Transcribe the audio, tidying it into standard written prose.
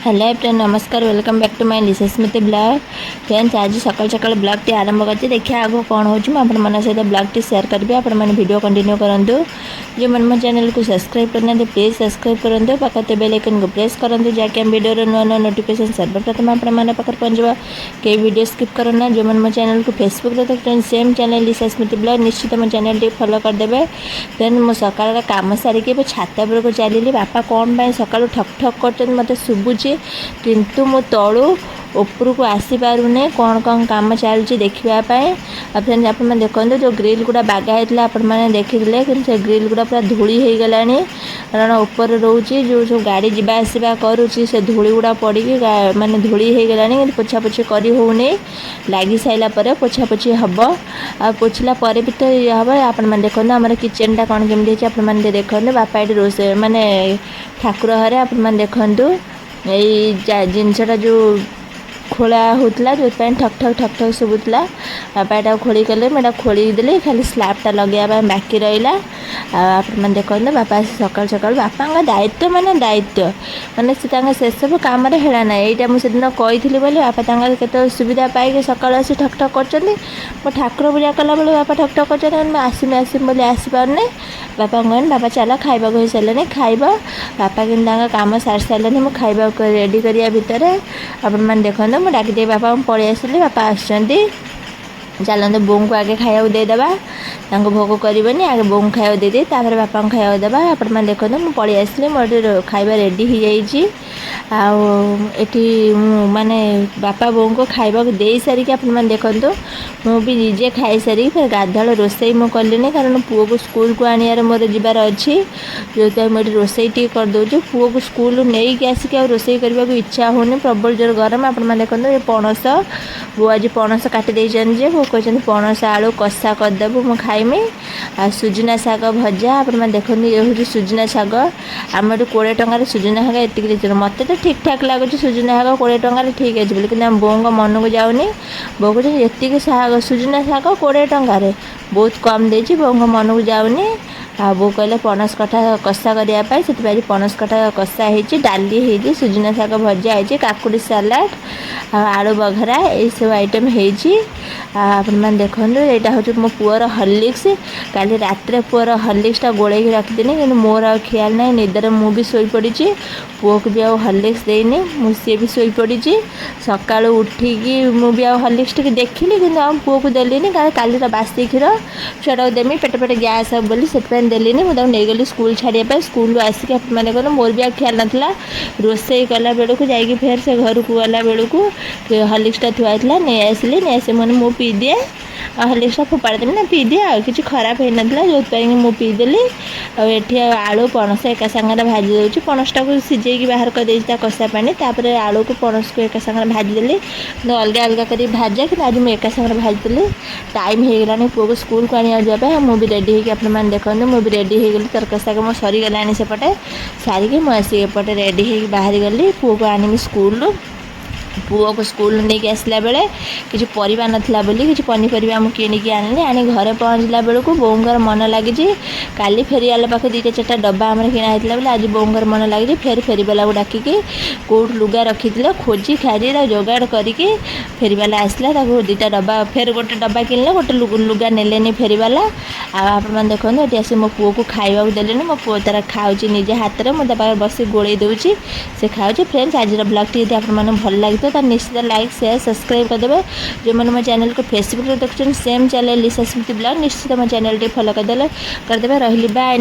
Hello friend नमस्कार welcome back to my Lisa Smriti blog. Friends आज सकाल सकाल ब्लॉग टी आरंभ करते देखिए आगो कौन हो सहित ब्लॉग टी शेयर करेंगे। आपण मैंने वीडियो कंटिन्यू करूँ जो मैंने मो चैनल को सब्सक्राइब करना प्लीज सब्सक्राइब करूँ पाखे बेल आइकन को प्रेस करूँ जहाँकि हम वीडियो नुआ नुआ नोटिफिकेशन सर्वप्रथम आप पाखे पहुँचवा। कई वीडियो स्किप करना जो मैंने मो चैनल को फेसबुक तो फ्रेंड सेम चैनल लिसा स्मृति ब्लॉग निश्चित मो चैनल टी फॉलो करदे। फ्रेंड मो सकाल काम सारिकी छात पर चलिए बापा कौन सकाल ठक ठक कर मत शुभुची किंतु मो तलू उपरक आसीपारूने कौन कौन कम चलती देखापी। फ्रेंड्स आप देखो जो ग्रिल गुड़ा बागा होता आपण मैंने देखी कि से ग्रिल गुड़ा पूरा धूली हो गला कारण ऊपर रोचे जो जो गाड़ी जावा आसवा करुच्ची से धूली गुड़ा पड़ी माने धूली हो गला पोछापोछी कर होनी लगी सारापर पोछापोछी हम आ पोछला भी तो ये हम आपण देखो आम किचेनटा कौन केमती आप देखो बापा ये रोसे माने ठाकुर घरे आप देखु यही जिनसटा जो खोला होता जो ठक ठक ठक ठक शुभुला बापा यहाँ खोली कले मैं खोलीदेली खाली स्लैबटा लगे बाकी रहा। आप देखो बापा सकाल सकाल बापा दायित्व माने दायित्व माने से सब कम हेला यहाँ मुझे कही बापा के सुविधा पाई सकाल आसी ठक ठक कर ठाकुर पूजा कला बेले बापा ठक ठक कर आसमी आसमी बोली आसपारनी बापा कहन बापा चल खाइबा हो सारे खाइब बापा कि कम सारी सारे मुझे खाइबा रेडी करिया भितर आप देखो मुझे डाकिदे बापा पलि आसिली बापा आसुँच चलते बों को आगे खाया देदेबा भोग करनी आगे बों खाया देदे बापा को खाया देवा। आप देखो मुझे पलि आसली मोटे खाଇବା रेडी हो जाइए आठी माने बापा बों को खाइबा दे सारिकी आप देखो मुझे निजे खाई सारी फिर गाधा रोसई मुझे कलिनी कारण पुओ को स्कूल को आनियार मोर जीवार अच्छी जो मुझे रोसई टी करदे पुओ को स्कूल नहीं कि आसिक रोसई करने को इच्छा होनी प्रबल जोर गरम। आप देखो ये पणस बो आज पणस काटी देजे वो कहते पणस आलू कषा करदेबू मु खाइमी आ सुजना शाग भजा। आप देखो ये हूँ सुजना शाग आम 20 टंकार सुजना शाग ये मत तो ठीक ठाक लगुच सुजना शाग 20 टंकार ठीक है बोली कि बों मन को जाऊनी बो कहते ये शाग सुजना शाग 20 टंकार बहुत कम देती बों मन को जाऊनी आ बो कहले पणस कठा कषा करने से पणस कठा कषा हो डाली हो सुजना शाग भजा हो काकुड़ी सालाड आलू बघरा ये सब आइटम हो। आप देखो यहाँ हूँ मो पुअर हॉर्लिक्स काली रात पुअर हॉर्लिक्सटा गोल रखिदेनी कि मोर आ ख्याल ना निदर मुझे शोई पड़ी पुओ को भी आ हॉर्लिक्स देनी मुझे भी शोई पड़ी सका उठिकी मुझे आ हॉर्लिक्स टी देखिली कि पुओ को देलीनी काली बासी क्षीर छुआ देमी पेट पेट गैस हम बोली से देलीनी मुझे नहीं स्कूल छाड़िया स्कूल आसिक आप मोर भी आ ख्याल नाला रोसई कला बेलू जा फेर से घर को गला बेलू हॉर्लिक्सटा थुआई नहीं आसली नहीं आस मैंने मु पी दिए हॉर्लिक्सटा फोपाड़ी ना पी दिए किसी खराब होना जो मुझे पीदेली आठी आलू पणस एका सांगे भाजी दूसरी पणसटा को सीझे बाहर कर कषा पानी आलू को पणस को एका सांगे भाजीदेली अलग अलग कर भाजा कि आज मुझे एका सांगे भाजीदेली टाइम हो गलानी पुओ को स्कूल को आने जाए मुझे रेडी होगी आप देखो मुझे रेडी हो गली तरकारी शाग मो सरीगलानी सेपटे सारिकी मुझे एपटे रेडी हो बाहरी गली पुओ को आनी स्कूल पुओ को स्कूल नहीं कि आसला बेले किसी परिवा नथिला बोली किसी पनीपरिया मुझे किणिकी आनी आनी घरे पहुँचला बेलू बोंगर मन लगी काली फेरीवाला पाखे 2-4 डब्बा आम किणा होता बोले आज बोंगर मन लगी फेर फेरीवाला को डाकिकी कौट लुगा रखी खोजी खारी जोगाड़ करके फेरीवाला आसला 2टा डब्बा फेर गोटे डब्बा किणले गोटे लुगा नेलेनी फेरीवाला। आप देखो ये आस मो पुओ को खाइबा देले मो पुओ तार खाऊँ निजे हाथ में मुझे बस गोड़े दूची से खाऊँ। फ्रेंड्स आज ब्लॉग टी आप भल लगे तो निश्चित लाइक शेयर सब्सक्राइब करदे जो मैंने मो चैनल को फेसबुक देखते सेम चैनल लिसा स्मृति ब्लॉग निश्चित मो चैनल टी फॉलो करदे रही बाय।